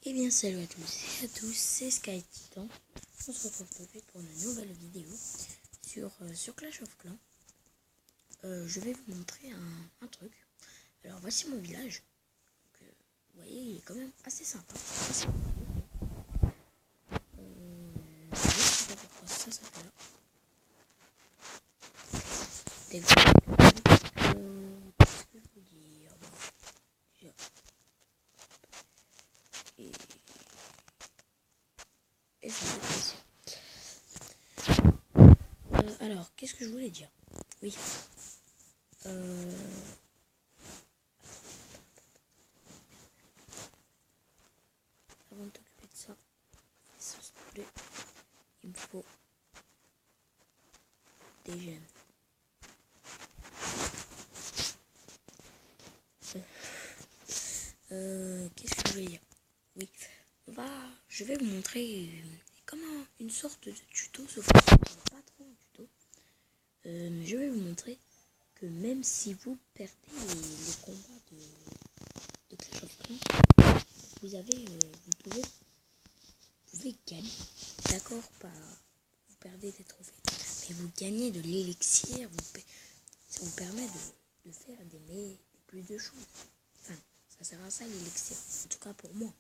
Eh bien salut à tous c'est Sky Titan. On se retrouve tout de suite pour une nouvelle vidéo sur Clash of Clans. Je vais vous montrer un truc. Alors voici mon village. Donc, vous voyez, il est quand même assez sympa. Je sais pas pourquoi ça fait là. Qu'est-ce que je vous dis et ça fait plaisir. Alors, qu'est-ce que je voulais dire? Oui. Avant de t'occuper de ça, s'il te plaît, il me faut des gemmes. Qu'est-ce que je voulais dire? Oui, je vais vous montrer comment une sorte de tuto, sauf que pas trop un tuto. Je vais vous montrer que même si vous perdez les combats de Clash of Clans, vous pouvez gagner. D'accord, pas vous perdez des trophées, mais vous gagnez de l'élixir. Ça vous permet de faire des plus de choses. Enfin, ça sert à ça l'élixir, en tout cas pour moi.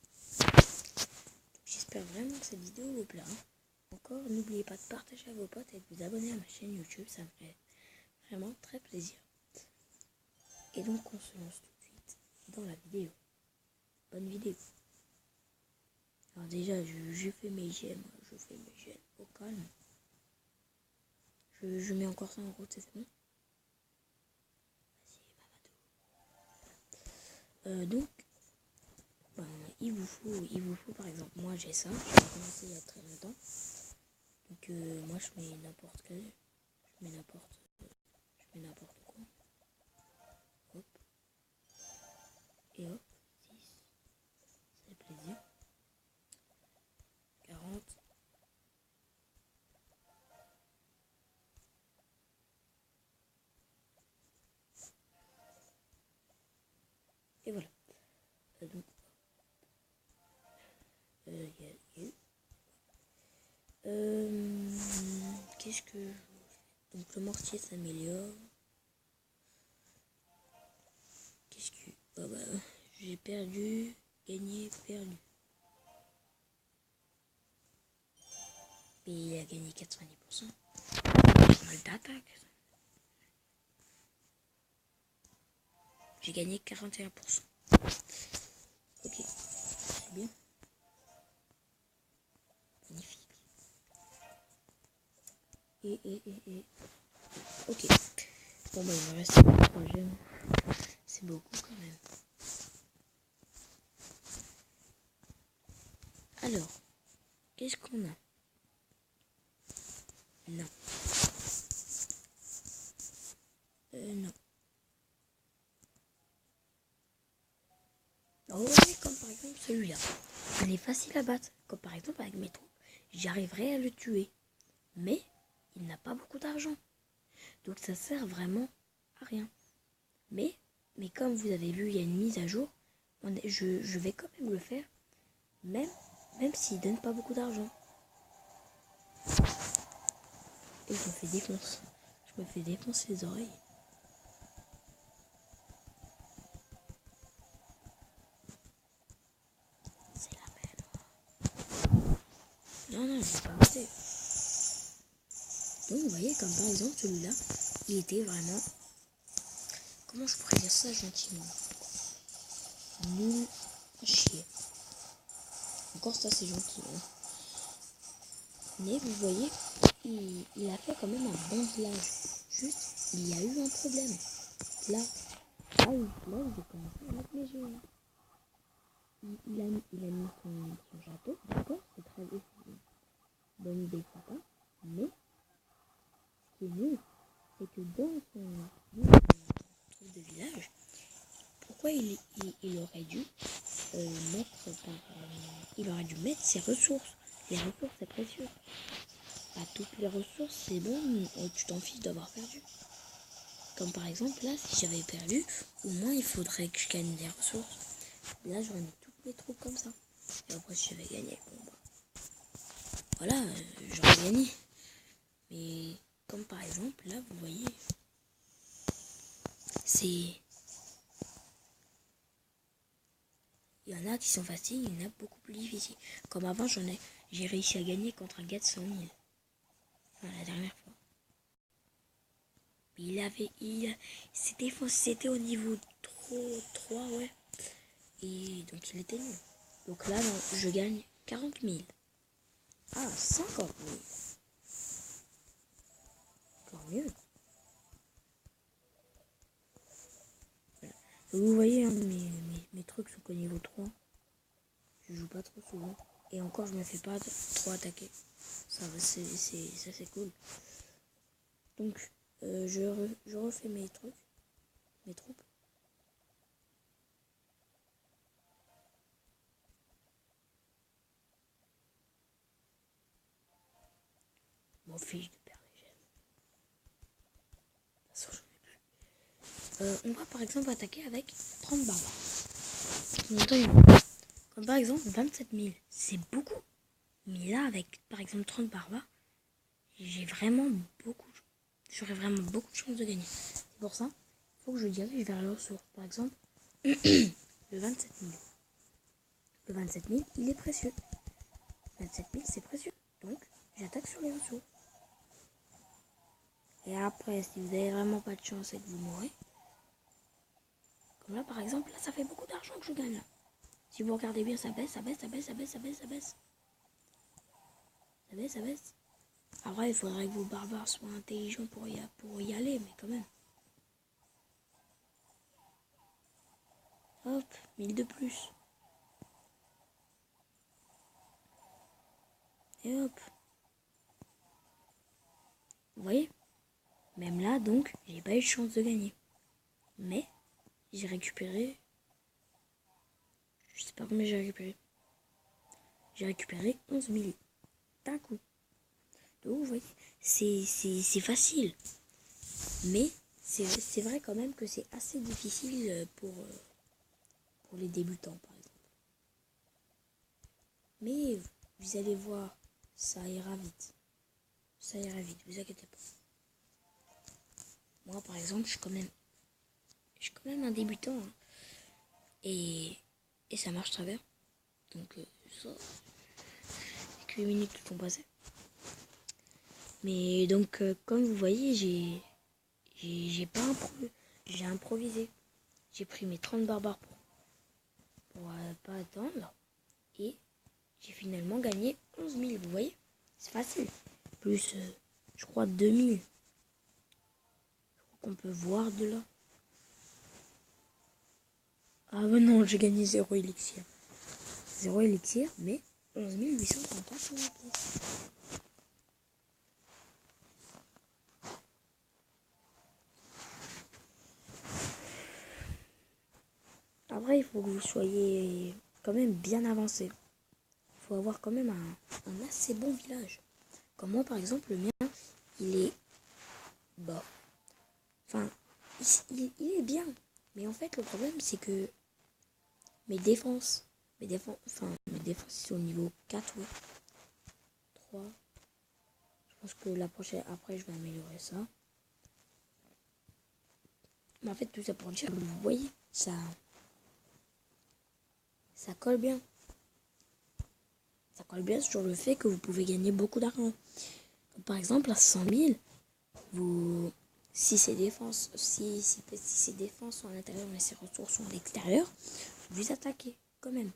J'espère vraiment que cette vidéo vous plaira. Encore, n'oubliez pas de partager à vos potes et de vous abonner à ma chaîne YouTube, ça me fait vraiment très plaisir. Et donc on se lance tout de suite dans la vidéo. Bonne vidéo. Alors déjà, je fais mes gemmes au calme. Je mets encore ça en route, c'est bon. Vas-y, donc, il vous faut par exemple, moi j'ai ça, j'ai commencé il y a très longtemps. Donc moi je mets n'importe quoi. Hop. Et hop. 6. Ça fait plaisir. 40. Et voilà. Donc qu'est-ce que... Donc le mortier s'améliore. Qu'est-ce que... j'ai perdu, gagné, perdu. Mais il a gagné 90%. Mal d'attaque. J'ai gagné 41%. Ok, c'est bien. Magnifique. Et... Ok. Bon bah il me reste 3 gemmes. C'est beaucoup quand même. Alors, qu'est-ce qu'on a? Non. Non. Oh oui, comme par exemple celui-là. Il est facile à battre. Comme par exemple avec mes troupes, j'arriverai à le tuer. Mais il n'a pas beaucoup d'argent. Donc ça sert vraiment à rien. Mais comme vous avez vu, il y a une mise à jour. Je vais quand même le faire. Même s'il donne pas beaucoup d'argent. Et je me fais défoncer. Je me fais défoncer les oreilles. C'est la même. Non, je vais pas monter. Donc vous voyez, comme par exemple celui-là, il était vraiment... Comment je pourrais dire ça gentiment? Nul à chier. Encore ça c'est gentil. Hein. Mais vous voyez, il a fait quand même un bon village. Juste, il y a eu un problème. Là j'ai commencé à mettre mes géants. Il a mis son château. D'accord, c'est très bien. Bonne idée de sa part. Mais ce qui est nul, c'est que dans son truc de village, pourquoi il aurait dû il aurait dû mettre ses ressources. Les ressources, c'est précieux. Pas toutes les ressources, c'est bon, tu t'en fiches d'avoir perdu. Comme par exemple, là, si j'avais perdu, au moins il faudrait que je gagne des ressources. Là, j'aurais mis toutes mes troupes comme ça. Et après, si j'avais gagné, bon, bah, voilà, j'aurais gagné. Mais comme par exemple, là, vous voyez, c'est... Il y en a qui sont faciles, il y en a beaucoup plus difficiles. Comme avant, j'ai réussi à gagner contre un gars de 100 000. Enfin, la dernière fois. C'était au niveau 3, ouais. Et donc il était nul. Donc là, non, je gagne 40 000. Ah, 50 000. Encore mieux. Voilà. Donc, vous voyez, hein, mes trucs sont qu'au niveau 3. Je joue pas trop souvent. Et encore, je me fais pas trop attaquer. Ça, c'est cool. Donc, je refais mes trucs. Mes troupes. M'en fiche de perdre les gemmes. De toute façon, j'en ai plus. On va par exemple attaquer avec 30 barbares. Comme par exemple 27 000. C'est beaucoup. Mais là, avec par exemple 30 barbares, j'aurais vraiment beaucoup de chance de gagner. C'est pour ça, il faut que je dirige vers les ressources. Par exemple, le 27 000. Le 27 000, il est précieux. 27 000, c'est précieux. Donc, j'attaque sur les ressources. Et après, si vous avez vraiment pas de chance et que vous mourrez, comme là par exemple, là ça fait beaucoup d'argent que je gagne là. Si vous regardez bien, ça baisse, ça baisse, ça baisse, ça baisse, ça baisse, ça baisse. Ça baisse, ça baisse. Après, il faudrait que vos barbares soient intelligents pour y aller, mais quand même. Hop, 1000 de plus. Et hop. Vous voyez? Même là, donc, j'ai pas eu de chance de gagner. Mais, j'ai récupéré... Je sais pas combien j'ai récupéré. J'ai récupéré 11 000 d'un coup. Donc, vous voyez, c'est facile. Mais, c'est vrai quand même que c'est assez difficile pour les débutants, par exemple. Mais, vous allez voir, ça ira vite. Ça ira vite, vous inquiétez pas. Moi, par exemple, je suis quand même un débutant. Hein. Et ça marche très bien. Donc, ça, 8 minutes qui sont passées. Mais donc, comme vous voyez, j'ai improvisé. J'ai pris mes 30 barbares pour pas attendre. Et j'ai finalement gagné 11 000. Vous voyez, c'est facile. Plus, je crois, 2 000. Qu'on peut voir de là. Ah ben non, j'ai gagné 0 élixir. 0 élixir, mais 11 834 sur la pièce. Après, il faut que vous soyez quand même bien avancé. Il faut avoir quand même un assez bon village. Comme moi, par exemple, le mien, il est bas. Enfin, il est bien. Mais en fait, le problème, c'est que mes défenses, ils sont au niveau 4, ouais. 3. Je pense que la prochaine, après, je vais améliorer ça. Mais en fait, tout ça pour dire, vous voyez, ça colle bien. Ça colle bien sur le fait que vous pouvez gagner beaucoup d'argent. Par exemple, à 100 000, si ces défenses sont à l'intérieur et ces ressources sont à l'extérieur, vous attaquez quand même.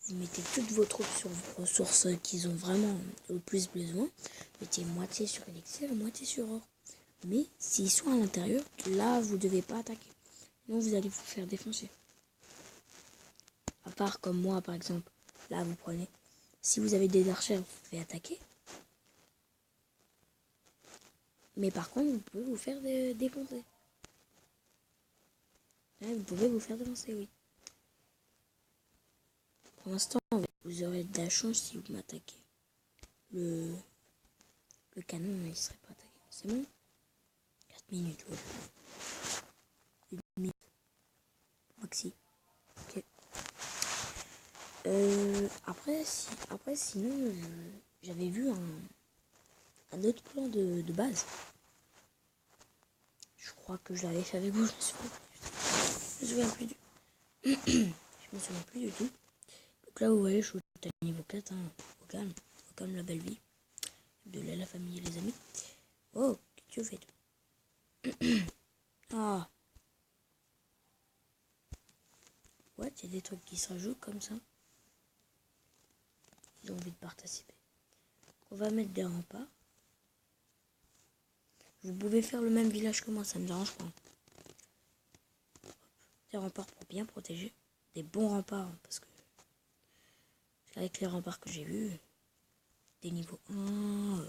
Vous mettez toutes vos troupes sur vos ressources qu'ils ont vraiment le plus besoin. Vous mettez moitié sur élixir et moitié sur or. Mais s'ils sont à l'intérieur, là, vous ne devez pas attaquer. Sinon, vous allez vous faire défoncer. À part comme moi, par exemple. Là, vous prenez. Si vous avez des archers, vous pouvez attaquer. Mais par contre, vous pouvez vous faire défoncer. Là, vous pouvez vous faire défoncer, oui. Pour l'instant, vous aurez de la chance si vous m'attaquez. Le canon, il ne serait pas attaqué. C'est bon? 4 minutes, ouais. 1 minute. Maxi. Ok. Après sinon, j'avais vu un autre plan de base. Je crois que je l'avais fait avec vous, je me souviens plus du je me souviens plus du tout. Donc là, vous voyez, je suis au niveau 4, hein, au calme, la belle vie. De la famille et les amis. Oh, qu'est-ce que tu fais? Ah. Ouais, il y a des trucs qui se rajoutent comme ça. Ils ont envie de participer. On va mettre des remparts. Vous pouvez faire le même village que moi, ça me dérange pas. Des remparts pour bien protéger. Des bons remparts, parce que avec les remparts que j'ai vus, des niveaux 1,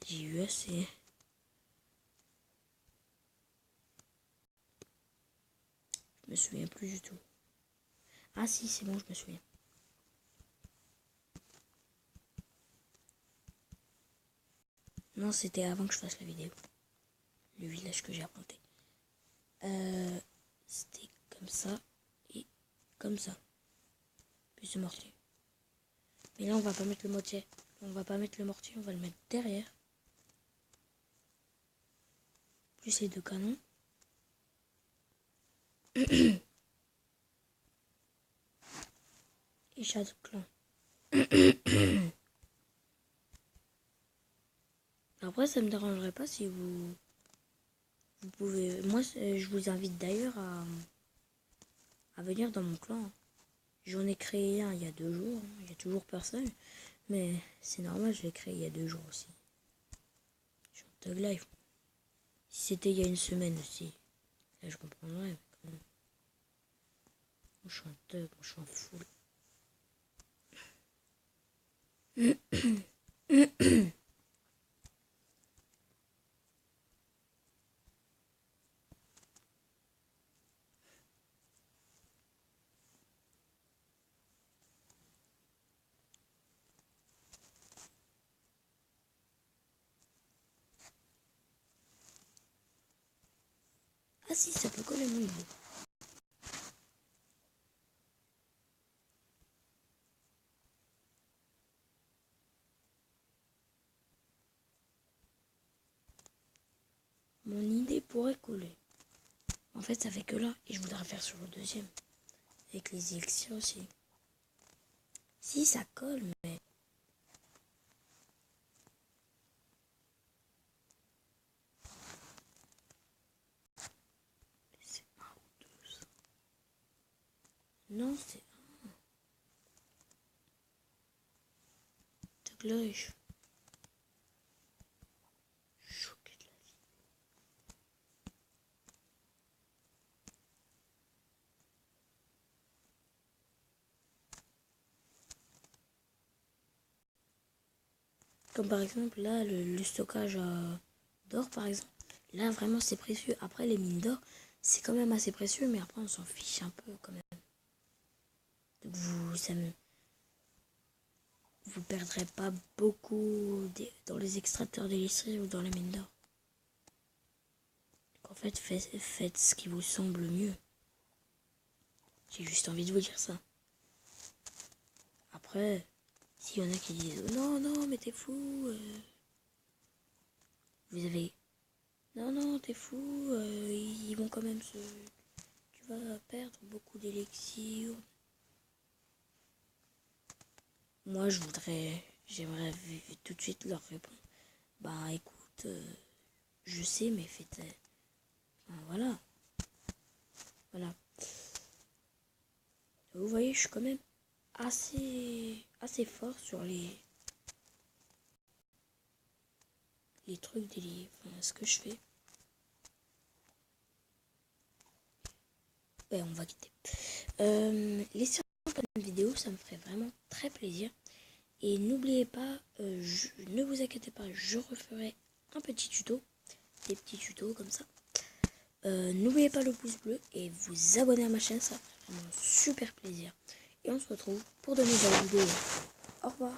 j'ai eu assez. Je me souviens plus du tout. Ah si, c'est bon, je me souviens. Non, c'était avant que je fasse la vidéo. Le village que j'ai implanté. C'était comme ça et comme ça. Puis ce mortier. Mais là, on va pas mettre le mortier. On va pas mettre le mortier, on va le mettre derrière. Plus les deux canons. Et Shadow Clan. Après, ça me dérangerait pas si vous pouvez. Moi, je vous invite d'ailleurs à venir dans mon clan. J'en ai créé un il y a 2 jours. Il y a toujours personne. Mais c'est normal, je l'ai créé il y a 2 jours aussi. Je suis en Thug Life. Si c'était il y a une semaine aussi, là je comprendrais. Mais quand même. Moi, je suis en Thug, moi, je suis en full. Ah si, ça peut coller mon niveau. Mon idée pourrait coller. En fait, ça fait que là. Et je voudrais faire sur le deuxième. Avec les élixirs aussi. Si, ça colle, mais... C'est un ou deux, ça. Non, c'est un. T'as que là, je suis choqué de la vie. Comme par exemple, là, le stockage d'or, par exemple. Là, vraiment, c'est précieux. Après, les mines d'or, c'est quand même assez précieux, mais après, on s'en fiche un peu, quand même. Donc, vous perdrez pas beaucoup dans les extracteurs d'électricité ou dans les mines d'or. En fait, faites ce qui vous semble mieux. J'ai juste envie de vous dire ça. Après, s'il y en a qui disent oh, non, non, mais t'es fou. Vous avez non, non, t'es fou. Ils vont quand même se. Tu vas perdre beaucoup d'élixirs. Moi, j'aimerais tout de suite leur répondre. Bah écoute, je sais, mais faites. Voilà. Voilà. Vous voyez, je suis quand même assez fort sur les trucs des livres. Enfin, ce que je fais. Ben, on va quitter. Laissez un peu de vidéo, ça me ferait vraiment très plaisir. Et n'oubliez pas, ne vous inquiétez pas, je referai un petit tuto. Des petits tutos comme ça. N'oubliez pas le pouce bleu et vous abonner à ma chaîne, ça fait vraiment super plaisir. Et on se retrouve pour de nouvelles vidéos. Au revoir.